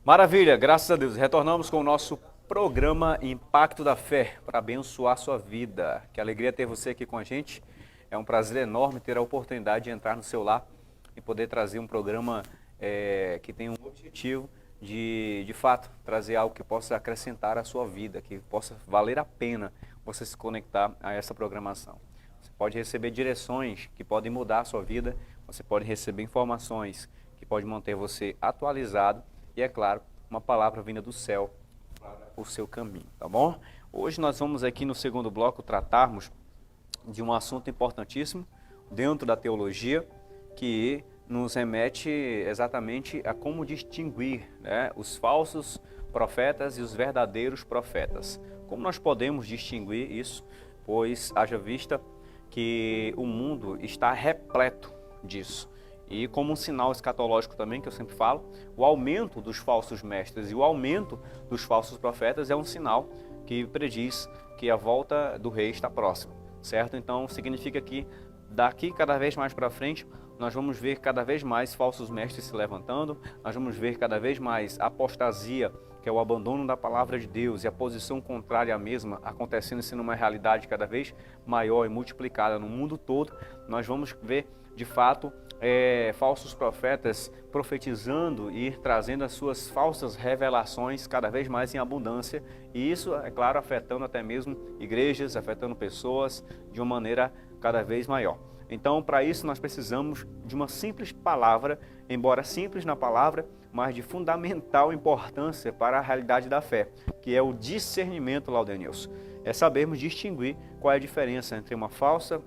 Maravilha, graças a Deus. Retornamos com o nosso programa Impacto da Fé para abençoar a sua vida. Que alegria ter você aqui com a gente. É um prazer enorme ter a oportunidade de entrar no seu lar e poder trazer um programa que tem um objetivo de fato, trazer algo que possa acrescentar à sua vida, que possa valer a pena você se conectar a essa programação. Você pode receber direções que podem mudar a sua vida, você pode receber informações que podem manter você atualizado e, é claro, uma palavra vinda do céu para o seu caminho, tá bom? Hoje nós vamos aqui no segundo bloco tratarmos de um assunto importantíssimo dentro da teologia, que nos remete exatamente a como distinguir, né, os falsos profetas e os verdadeiros profetas. Como nós podemos distinguir isso? Pois haja vista que o mundo está repleto disso. E como um sinal escatológico também, que eu sempre falo, o aumento dos falsos mestres e o aumento dos falsos profetas é um sinal que prediz que a volta do rei está próxima, certo? Então significa que daqui cada vez mais para frente nós vamos ver cada vez mais falsos mestres se levantando, nós vamos ver cada vez mais apostasia, que é o abandono da palavra de Deus e a posição contrária à mesma acontecendo, sendo uma realidade cada vez maior e multiplicada no mundo todo. Nós vamos ver de fato falsos profetas profetizando e trazendo as suas falsas revelações cada vez mais em abundância, e isso, é claro, afetando até mesmo igrejas, afetando pessoas de uma maneira cada vez maior. Então, para isso, nós precisamos de uma simples palavra, embora simples na palavra, mas de fundamental importância para a realidade da fé, que é o discernimento, Laudenilson. É sabermos distinguir qual é a diferença entre uma falsa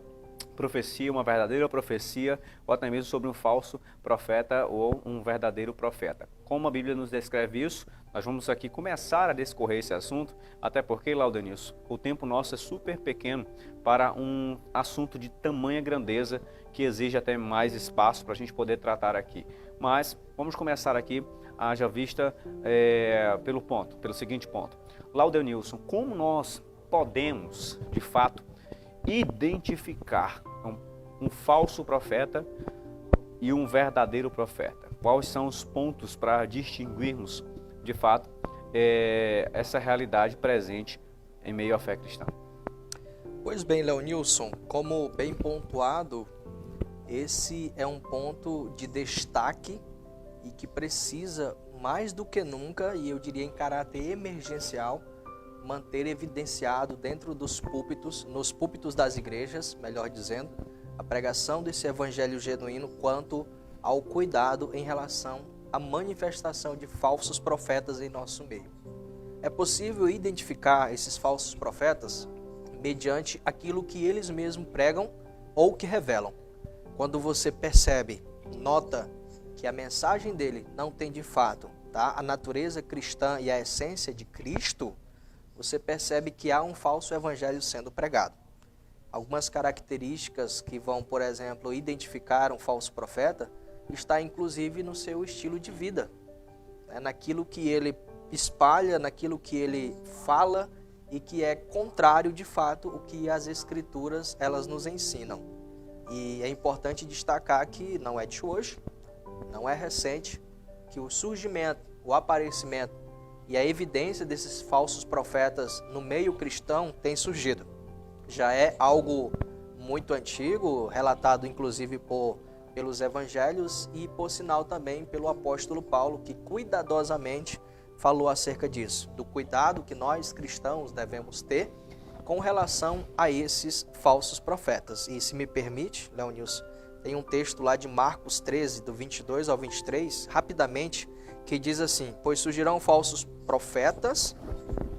profecia, uma verdadeira profecia, ou até mesmo sobre um falso profeta ou um verdadeiro profeta. Como a Bíblia nos descreve isso, nós vamos aqui começar a discorrer esse assunto, até porque, Laudenilson, o tempo nosso é super pequeno para um assunto de tamanha grandeza que exige até mais espaço para a gente poder tratar aqui. Mas vamos começar aqui, haja vista pelo seguinte ponto. Laudenilson, como nós podemos, de fato, identificar um falso profeta e um verdadeiro profeta? Quais são os pontos para distinguirmos, de fato, essa realidade presente em meio à fé cristã? Pois bem, Leonilson, como bem pontuado, esse é um ponto de destaque e que precisa, mais do que nunca, e eu diria em caráter emergencial, manter evidenciado dentro dos púlpitos, nos púlpitos das igrejas, melhor dizendo, a pregação desse evangelho genuíno quanto ao cuidado em relação à manifestação de falsos profetas em nosso meio. É possível identificar esses falsos profetas mediante aquilo que eles mesmos pregam ou que revelam. Quando você percebe, nota que a mensagem dele não tem de fato, a natureza cristã e a essência de Cristo, você percebe que há um falso evangelho sendo pregado. Algumas características que vão, por exemplo, identificar um falso profeta, está inclusive no seu estilo de vida, naquilo que ele espalha, naquilo que ele fala e que é contrário, de fato, o que as Escrituras elas nos ensinam. E é importante destacar que não é de hoje, não é recente, que o surgimento, o aparecimento e a evidência desses falsos profetas no meio cristão tem surgido. Já é algo muito antigo, relatado inclusive pelos evangelhos e, por sinal, também pelo apóstolo Paulo, que cuidadosamente falou acerca disso, do cuidado que nós cristãos devemos ter com relação a esses falsos profetas. E se me permite, Leonilson, tem um texto lá de Marcos 13, do 22 ao 23, rapidamente, que diz assim: pois surgirão falsos profetas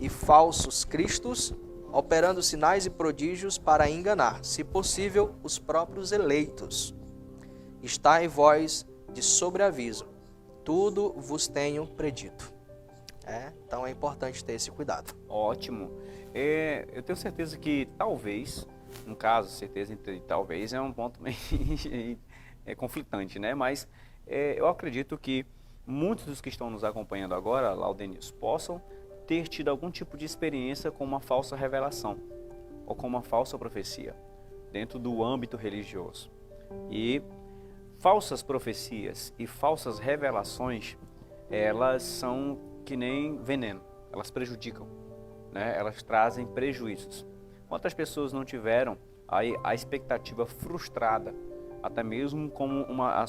e falsos cristos, operando sinais e prodígios para enganar, se possível, os próprios eleitos. Está em vós de sobreaviso, tudo vos tenho predito. Então é importante ter esse cuidado. Ótimo. Eu tenho certeza que talvez, no caso, certeza entre talvez é um ponto meio conflitante, né? Mas eu acredito que muitos dos que estão nos acompanhando agora, Laudenilson, possam ter tido algum tipo de experiência com uma falsa revelação ou com uma falsa profecia dentro do âmbito religioso. E falsas profecias e falsas revelações elas são que nem veneno, elas prejudicam, né? Elas trazem prejuízos. Quantas pessoas não tiveram aí a expectativa frustrada, até mesmo como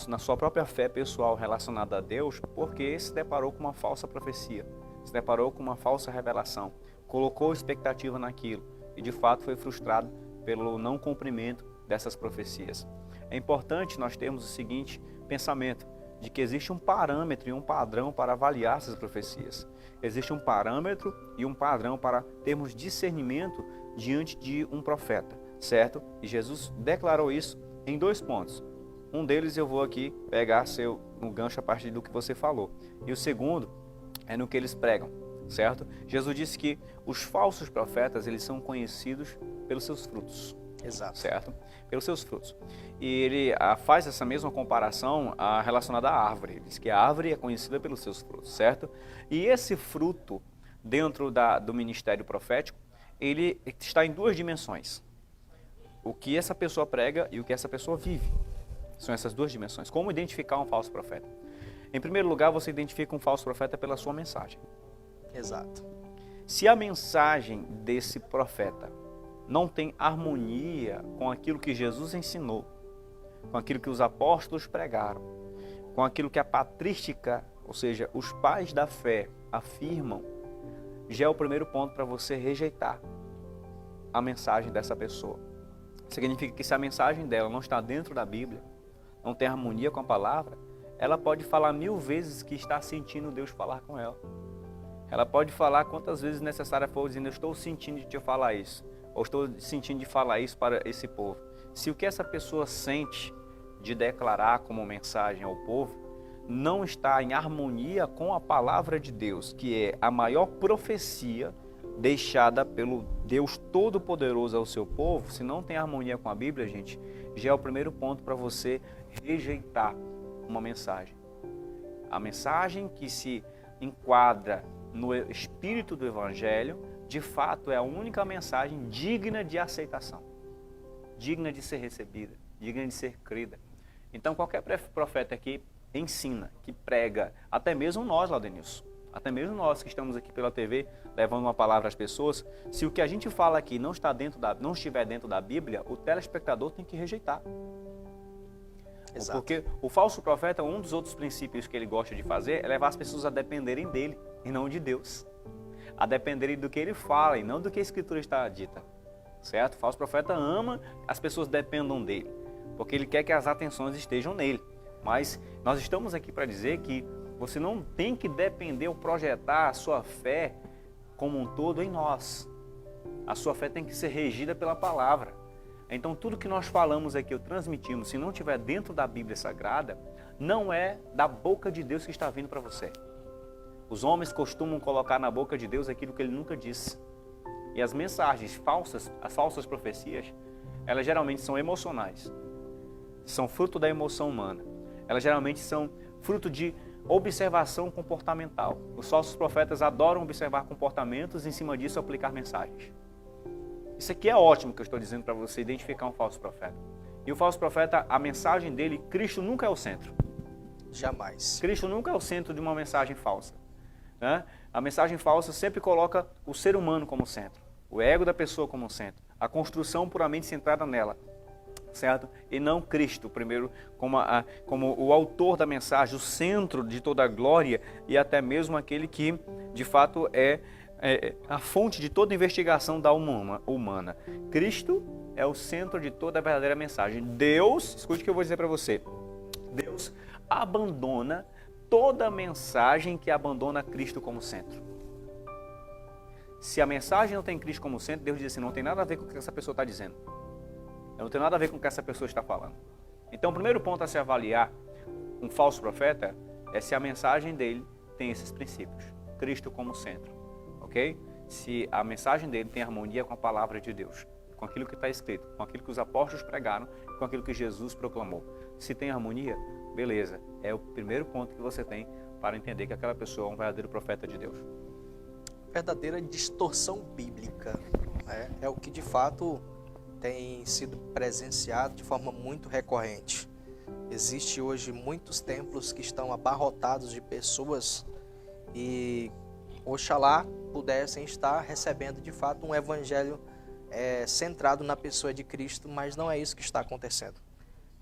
na sua própria fé pessoal relacionada a Deus, porque se deparou com uma falsa profecia, se deparou com uma falsa revelação, colocou expectativa naquilo e de fato foi frustrado pelo não cumprimento dessas profecias. É importante nós termos o seguinte pensamento, de que existe um parâmetro e um padrão para avaliar essas profecias. Existe um parâmetro e um padrão para termos discernimento diante de um profeta, certo? E Jesus declarou isso em 2 pontos. Um deles eu vou aqui pegar um gancho a partir do que você falou. E o segundo é no que eles pregam, certo? Jesus disse que os falsos profetas, eles são conhecidos pelos seus frutos. Exato. Certo? Pelos seus frutos. E ele faz essa mesma comparação relacionada à árvore. Ele diz que a árvore é conhecida pelos seus frutos, certo? E esse fruto, dentro do ministério profético, ele está em 2 dimensões. O que essa pessoa prega e o que essa pessoa vive. São essas 2 dimensões. Como identificar um falso profeta? Em primeiro lugar, você identifica um falso profeta pela sua mensagem. Exato. Se a mensagem desse profeta não tem harmonia com aquilo que Jesus ensinou, com aquilo que os apóstolos pregaram, com aquilo que a patrística, ou seja, os pais da fé afirmam, já é o primeiro ponto para você rejeitar a mensagem dessa pessoa. Significa que se a mensagem dela não está dentro da Bíblia, não tem harmonia com a palavra, ela pode falar 1000 vezes que está sentindo Deus falar com ela. Ela pode falar quantas vezes necessária for, dizendo, eu estou sentindo de te falar isso, ou estou sentindo de falar isso para esse povo. Se o que essa pessoa sente de declarar como mensagem ao povo não está em harmonia com a palavra de Deus, que é a maior profecia deixada pelo Deus Todo-Poderoso ao seu povo, se não tem harmonia com a Bíblia, gente, já é o primeiro ponto para você rejeitar uma mensagem. A mensagem que se enquadra no espírito do Evangelho, de fato é a única mensagem digna de aceitação, digna de ser recebida, digna de ser crida. Então qualquer profeta aqui ensina, que prega, até mesmo nós, Laudenilson, até mesmo nós que estamos aqui pela TV levando uma palavra às pessoas, se o que a gente fala aqui não estiver dentro da Bíblia, o telespectador tem que rejeitar. Exato. Porque o falso profeta, um dos outros princípios que ele gosta de fazer é levar as pessoas a dependerem dele e não de Deus. A dependerem do que ele fala e não do que a Escritura está dita. Certo? O falso profeta ama que as pessoas dependam dele, porque ele quer que as atenções estejam nele. Mas nós estamos aqui para dizer que você não tem que depender ou projetar a sua fé como um todo em nós. A sua fé tem que ser regida pela palavra. Então tudo que nós falamos aqui, ou transmitimos, se não estiver dentro da Bíblia Sagrada, não é da boca de Deus que está vindo para você. Os homens costumam colocar na boca de Deus aquilo que ele nunca disse. E as mensagens falsas, as falsas profecias, elas geralmente são emocionais. São fruto da emoção humana. Elas geralmente são fruto de observação comportamental. Os falsos profetas adoram observar comportamentos e em cima disso aplicar mensagens. Isso aqui é ótimo que eu estou dizendo para você identificar um falso profeta. E o falso profeta, a mensagem dele, Cristo nunca é o centro. Jamais. Cristo nunca é o centro de uma mensagem falsa. Né? A mensagem falsa sempre coloca o ser humano como centro, o ego da pessoa como centro, a puramente centrada nela, certo? E não Cristo, primeiro, como o autor da mensagem, o centro de toda a glória e até mesmo aquele que, de fato, é a fonte de toda investigação da alma humana. Cristo é o centro de toda a verdadeira mensagem. Deus, escute o que eu vou dizer para você, Deus abandona toda mensagem que abandona Cristo como centro. Se a mensagem não tem Cristo como centro, Deus diz assim, não tem nada a ver com o que essa pessoa está dizendo. Não tem nada a ver com o que essa pessoa está falando. Então, o primeiro ponto a se avaliar um falso profeta é se a mensagem dele tem esses princípios. Cristo como centro, ok? Se a mensagem dele tem harmonia com a palavra de Deus, com aquilo que está escrito, com aquilo que os apóstolos pregaram, com aquilo que Jesus proclamou. Se tem harmonia, beleza. É o primeiro ponto que você tem para entender que aquela pessoa é um verdadeiro profeta de Deus. Verdadeira distorção bíblica, né? É o que de fato tem sido presenciado de forma muito recorrente. Existe hoje muitos templos que estão abarrotados de pessoas e oxalá pudessem estar recebendo de fato um evangelho centrado na pessoa de Cristo, mas não é isso que está acontecendo.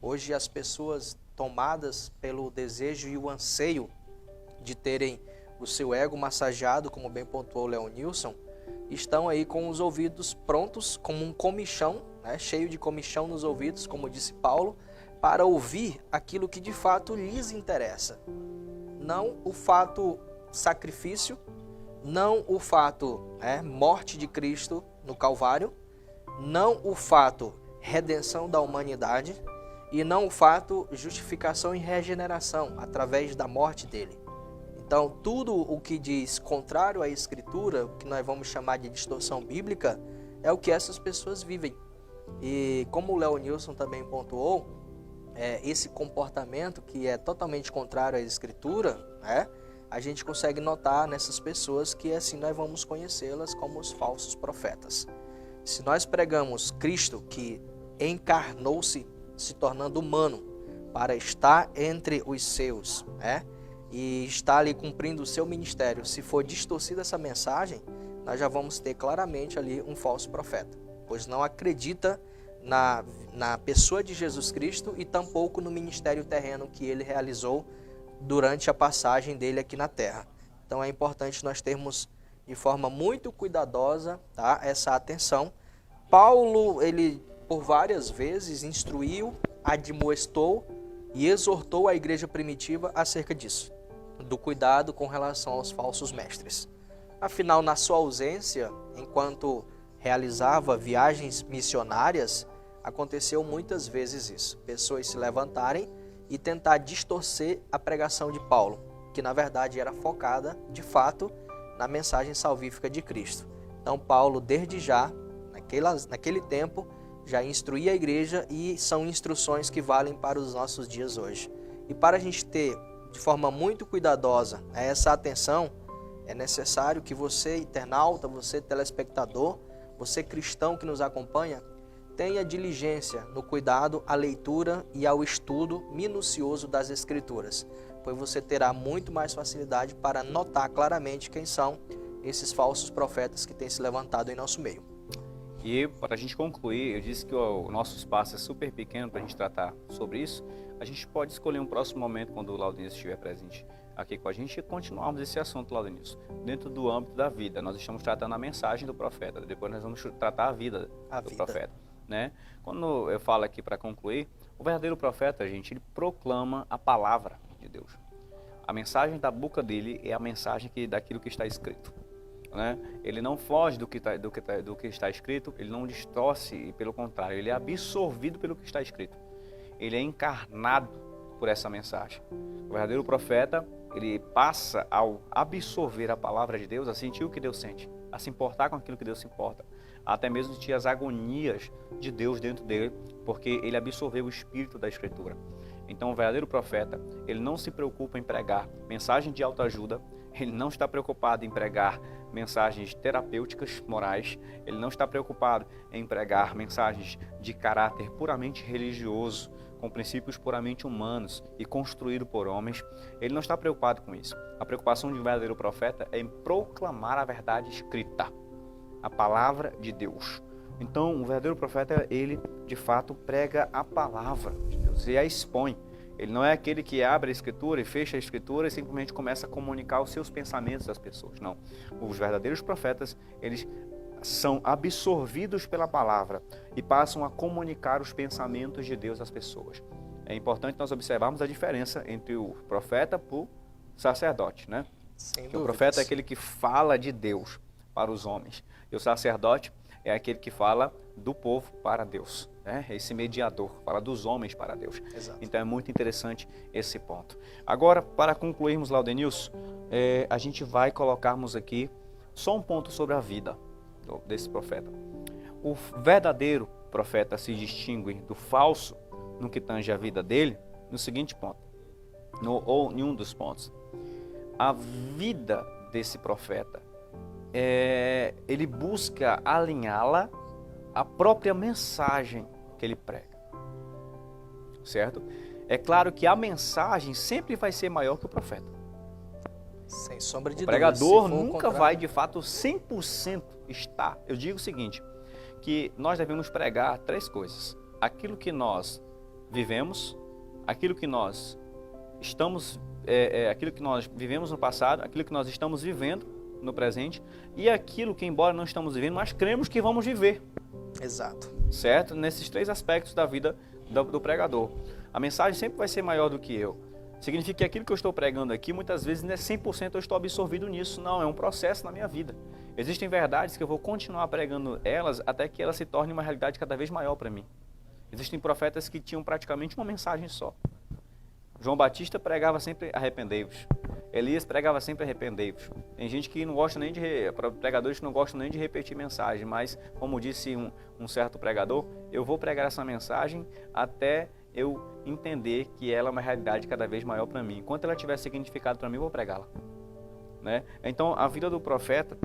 Hoje as pessoas tomadas pelo desejo e o anseio de terem o seu ego massageado, como bem pontuou Leonilson, estão aí com os ouvidos prontos, como um comichão, né, cheio de comichão nos ouvidos, como disse Paulo, para ouvir aquilo que de fato lhes interessa. Não o fato sacrifício, não o fato morte de Cristo no Calvário, não o fato redenção da humanidade e não o fato justificação e regeneração através da morte dele. Então, tudo o que diz contrário à Escritura, o que nós vamos chamar de distorção bíblica, é o que essas pessoas vivem. E como o Leonilson também pontuou, esse comportamento que é totalmente contrário à Escritura, a gente consegue notar nessas pessoas que assim nós vamos conhecê-las como os falsos profetas. Se nós pregamos Cristo que encarnou-se, se tornando humano, para estar entre os seus, e está ali cumprindo o seu ministério, se for distorcida essa mensagem, nós já vamos ter claramente ali um falso profeta, pois não acredita na pessoa de Jesus Cristo e tampouco no ministério terreno que ele realizou durante a passagem dele aqui na terra. Então é importante nós termos de forma muito cuidadosa, essa atenção. Paulo, ele por várias vezes instruiu, admoestou e exortou a igreja primitiva acerca disso, do cuidado com relação aos falsos mestres. Afinal, na sua ausência, enquanto realizava viagens missionárias, aconteceu muitas vezes isso. Pessoas se levantarem e tentar distorcer a pregação de Paulo, que na verdade era focada, de fato, na mensagem salvífica de Cristo. Então Paulo, desde já, naquele tempo, já instruía a igreja e são instruções que valem para os nossos dias hoje. E para a gente ter de forma muito cuidadosa essa atenção, é necessário que você, internauta, você, telespectador, você, cristão que nos acompanha, tenha diligência no cuidado à leitura e ao estudo minucioso das Escrituras, pois você terá muito mais facilidade para notar claramente quem são esses falsos profetas que têm se levantado em nosso meio. E para a gente concluir, eu disse que o nosso espaço é super pequeno para a gente tratar sobre isso. A gente pode escolher um próximo momento quando o Laudenilson estiver presente aqui com a gente e continuarmos esse assunto, Laudenilson, dentro do âmbito da vida. Nós estamos tratando a mensagem do profeta, depois nós vamos tratar a vida do profeta. Né? Quando eu falo aqui para concluir, o verdadeiro profeta, gente, ele proclama a palavra de Deus. A mensagem da boca dele é a mensagem daquilo que está escrito. Né? Ele não foge do que está escrito, ele não distorce, e pelo contrário, ele é absorvido pelo que está escrito. Ele é encarnado por essa mensagem. O verdadeiro profeta, ele passa ao absorver a palavra de Deus, a sentir o que Deus sente, a se importar com aquilo que Deus se importa, até mesmo sentir as agonias de Deus dentro dele, porque ele absorveu o espírito da Escritura. Então o verdadeiro profeta, ele não se preocupa em pregar mensagem de autoajuda, ele não está preocupado em pregar mensagens terapêuticas, morais, ele não está preocupado em pregar mensagens de caráter puramente religioso, com princípios puramente humanos e construído por homens. Ele não está preocupado com isso. A preocupação de um verdadeiro profeta é em proclamar a verdade escrita, a palavra de Deus. Então, o verdadeiro profeta, ele de fato prega a palavra de Deus e a expõe. Ele não é aquele que abre a Escritura e fecha a Escritura e simplesmente começa a comunicar os seus pensamentos às pessoas. Não. Os verdadeiros profetas, eles são absorvidos pela palavra e passam a comunicar os pensamentos de Deus às pessoas. É importante nós observarmos a diferença entre o profeta e o sacerdote, né? Sem o profeta é aquele que fala de Deus para os homens e o sacerdote é aquele que fala do povo para Deus. Esse mediador, fala dos homens para Deus. Exato. Então é muito interessante esse ponto. Agora, para concluirmos, Laudenilson, a gente vai colocarmos aqui só um ponto sobre a vida desse profeta. O verdadeiro profeta se distingue do falso no que tange a vida dele no seguinte ponto, ou em um dos pontos. A vida desse profeta, ele busca alinhá-la à própria mensagem que ele prega, certo? é claro que a mensagem sempre vai ser maior que o profeta. Sem sombra de O dúvida. pregador Se for o nunca contrário, vai de fato 100% estar. Eu digo o seguinte, que nós devemos pregar 3 coisas. Aquilo que nós vivemos, aquilo que nós estamos, aquilo que nós vivemos no passado, aquilo que nós estamos vivendo no presente e aquilo que, embora não estamos vivendo, mas cremos que vamos viver. Exato. Certo? Nesses 3 aspectos da vida do pregador. A mensagem sempre vai ser maior do que eu. Significa que aquilo que eu estou pregando aqui, muitas vezes não é 100% eu estou absorvido nisso. Não, é um processo na minha vida. Existem verdades que eu vou continuar pregando elas até que elas se tornem uma realidade cada vez maior para mim. Existem profetas que tinham praticamente uma mensagem só. João Batista pregava sempre arrependei-vos. Elias pregava sempre arrependei-vos. Tem gente que não gosta nem de... pregadores que não gostam nem de repetir mensagem, mas, como disse um certo pregador, eu vou pregar essa mensagem até eu entender que ela é uma realidade cada vez maior para mim. Enquanto ela tiver significado para mim, eu vou pregá-la. Né? Então, a vida do profeta,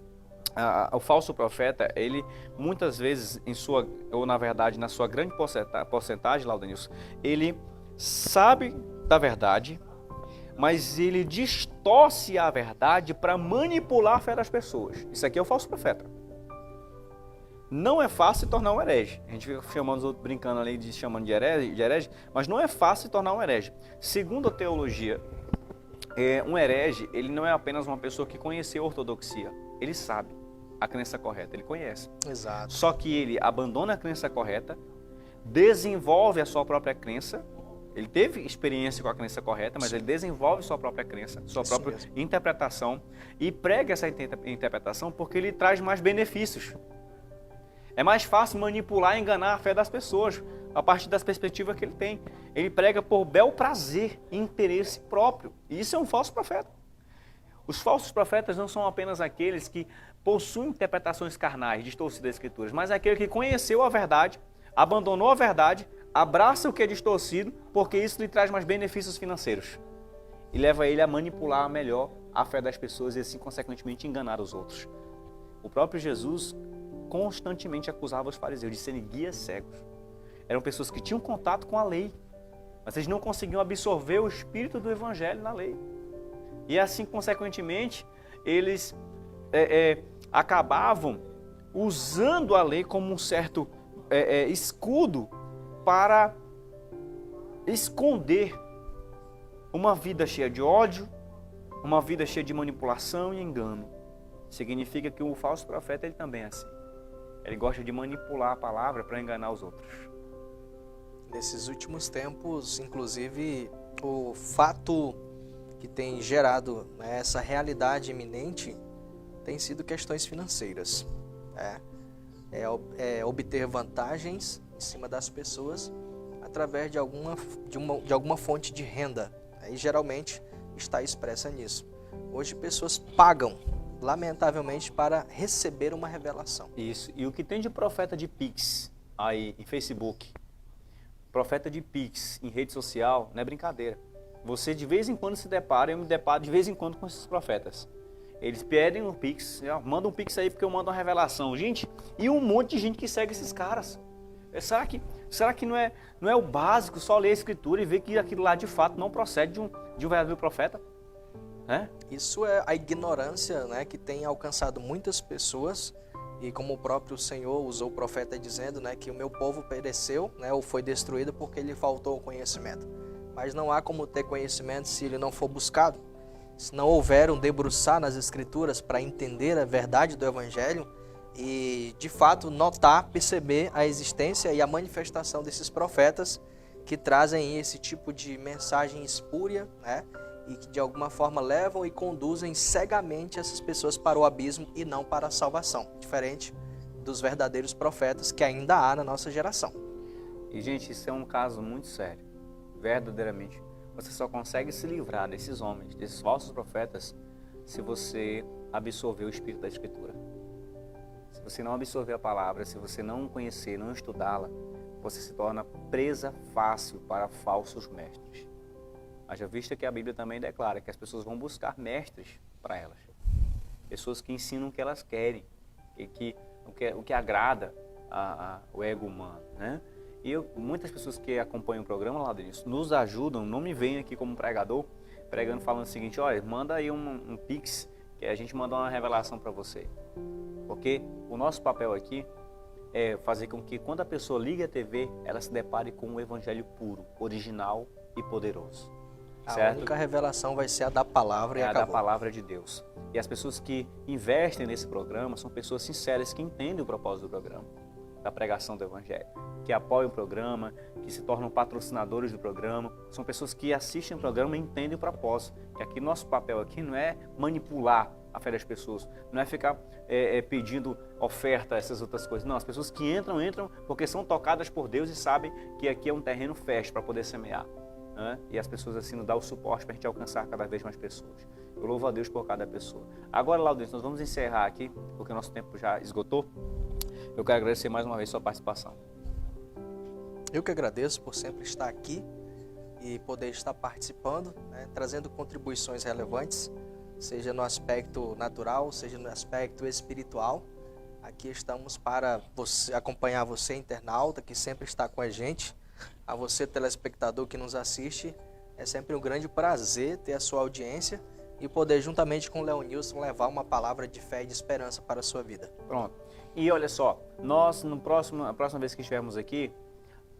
o falso profeta, ele muitas vezes, ou na verdade, na sua grande porcentagem, Laudanilson, ele sabe da verdade, mas ele distorce a verdade para manipular a fé das pessoas. Isso aqui é o falso profeta. Não é fácil se tornar um herege. A gente fica chamando os outros, brincando ali, chamando de herege, mas não é fácil se tornar um herege. Segundo a teologia, um herege, ele não é apenas uma pessoa que conheceu a ortodoxia. Ele sabe a crença correta, ele conhece. Exato. Só que ele abandona a crença correta, desenvolve a sua própria crença. Ele teve experiência com a crença correta, mas ele desenvolve sua própria crença, sua própria interpretação e prega essa interpretação porque ele traz mais benefícios. É mais fácil manipular e enganar a fé das pessoas a partir das perspectivas que ele tem. Ele prega por bel prazer e interesse próprio. E isso é um falso profeta. Os falsos profetas não são apenas aqueles que possuem interpretações carnais, distorcidas das escrituras, mas aquele que conheceu a verdade, abandonou a verdade, abraça o que é distorcido, porque isso lhe traz mais benefícios financeiros. E leva ele a manipular melhor a fé das pessoas e assim, consequentemente, enganar os outros. O próprio Jesus constantemente acusava os fariseus de serem guias cegos. Eram pessoas que tinham contato com a lei, mas eles não conseguiam absorver o espírito do evangelho na lei. E assim, consequentemente, eles acabavam usando a lei como um certo escudo para esconder uma vida cheia de ódio, uma vida cheia de manipulação e engano. Significa que o falso profeta ele também é assim. Ele gosta de manipular a palavra para enganar os outros. Nesses últimos tempos, inclusive, o fato que tem gerado, né, essa realidade iminente tem sido questões financeiras. Obter vantagens em cima das pessoas através de alguma fonte de renda. E geralmente está expressa nisso. Hoje pessoas pagam, lamentavelmente, para receber uma revelação. Isso. E o que tem de profeta de Pix aí em Facebook, profeta de Pix em rede social, não é brincadeira. Você de vez em quando se depara, eu me deparo de vez em quando com esses profetas. Eles pedem um Pix, mandam um Pix aí porque eu mando uma revelação. Gente, e um monte de gente que segue esses caras. Será que não é o básico só ler a Escritura e ver que aquilo lá de fato não procede de um verdadeiro profeta? Isso é a ignorância, né, que tem alcançado muitas pessoas. E como o próprio Senhor usou o profeta dizendo, né, que o meu povo pereceu, né, ou foi destruído porque lhe faltou o conhecimento. Mas não há como ter conhecimento se ele não for buscado. Se não houver um debruçar nas Escrituras para entender a verdade do Evangelho e, de fato, notar, perceber a existência e a manifestação desses profetas que trazem esse tipo de mensagem espúria, né, e que de alguma forma levam e conduzem cegamente essas pessoas para o abismo e não para a salvação, diferente dos verdadeiros profetas que ainda há na nossa geração. E, gente, isso é um caso muito sério, verdadeiramente. Você só consegue se livrar desses homens, desses falsos profetas, se você absorver o espírito da Escritura. Se você não absorver a palavra, se você não conhecer, não estudá-la, você se torna presa fácil para falsos mestres. Haja vista que a Bíblia também declara que as pessoas vão buscar mestres para elas. Pessoas que ensinam o que elas querem, o que agrada o ego humano, né? Muitas pessoas que acompanham o programa lá dentro nos ajudam, não me veem aqui como pregador, pregando, falando o seguinte: olha, manda aí um Pix, que a gente manda uma revelação para você. Porque o nosso papel aqui é fazer com que quando a pessoa liga a TV, ela se depare com um evangelho puro, original e poderoso. A única revelação vai ser a da palavra e acabou. A da palavra de Deus. E as pessoas que investem nesse programa são pessoas sinceras que entendem o propósito do programa, da pregação do evangelho, que apoiam o programa, que se tornam patrocinadores do programa. São pessoas que assistem o programa e entendem o propósito. Que aqui nosso papel aqui não é manipular a fé das pessoas, não é ficar pedindo oferta, essas outras coisas. Não, as pessoas que entram porque são tocadas por Deus e sabem que aqui é um terreno fértil para poder semear. Né? E as pessoas assim nos dão o suporte para a gente alcançar cada vez mais pessoas. Eu louvo a Deus por cada pessoa. Agora, Laudêncio, nós vamos encerrar aqui, porque o nosso tempo já esgotou. Eu quero agradecer mais uma vez a sua participação. Eu que agradeço por sempre estar aqui e poder estar participando, né, trazendo contribuições relevantes, seja no aspecto natural, seja no aspecto espiritual. Aqui estamos para acompanhar você, internauta, que sempre está com a gente. A você, telespectador que nos assiste, é sempre um grande prazer ter a sua audiência e poder, juntamente com o Leonilson, levar uma palavra de fé e de esperança para a sua vida. Pronto. E olha só, nós, a próxima vez que estivermos aqui,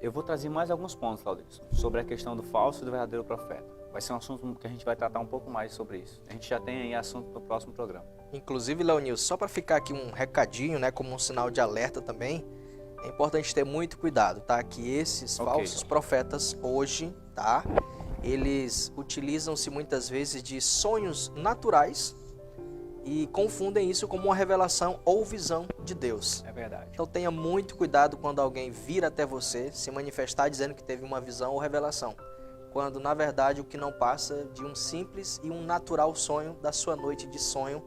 eu vou trazer mais alguns pontos, Laudêncio, sobre a questão do falso e do verdadeiro profeta. Vai ser um assunto que a gente vai tratar um pouco mais sobre isso. A gente já tem aí assunto para o próximo programa. Inclusive, Leonilson, só para ficar aqui um recadinho, né, como um sinal de alerta também, é importante ter muito cuidado, tá? Que esses falsos profetas hoje, tá? Eles utilizam-se muitas vezes de sonhos naturais e confundem isso como uma revelação ou visão de Deus. É verdade. Então tenha muito cuidado quando alguém vir até você se manifestar dizendo que teve uma visão ou revelação, quando na verdade o que não passa de um simples e um natural sonho da sua noite de sonho,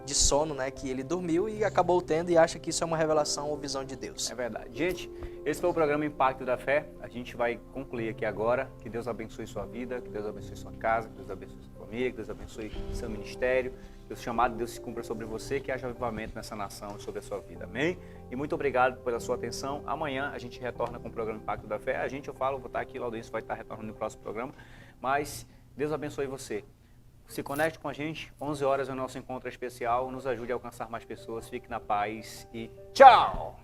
de sono, né, que ele dormiu e acabou tendo e acha que isso é uma revelação ou visão de Deus. É verdade. Gente, esse foi o programa Impacto da Fé. A gente vai concluir aqui agora. Que Deus abençoe sua vida, que Deus abençoe sua casa, que Deus abençoe sua família, que Deus abençoe seu ministério, que o chamado de Deus se cumpra sobre você, que haja avivamento nessa nação e sobre a sua vida. Amém? E muito obrigado pela sua atenção. Amanhã a gente retorna com o programa Impacto da Fé. Vou estar aqui, Laudêncio vai estar retornando no próximo programa. Mas Deus abençoe você. Se conecte com a gente, 11 horas é o nosso encontro especial, nos ajude a alcançar mais pessoas, fique na paz e tchau!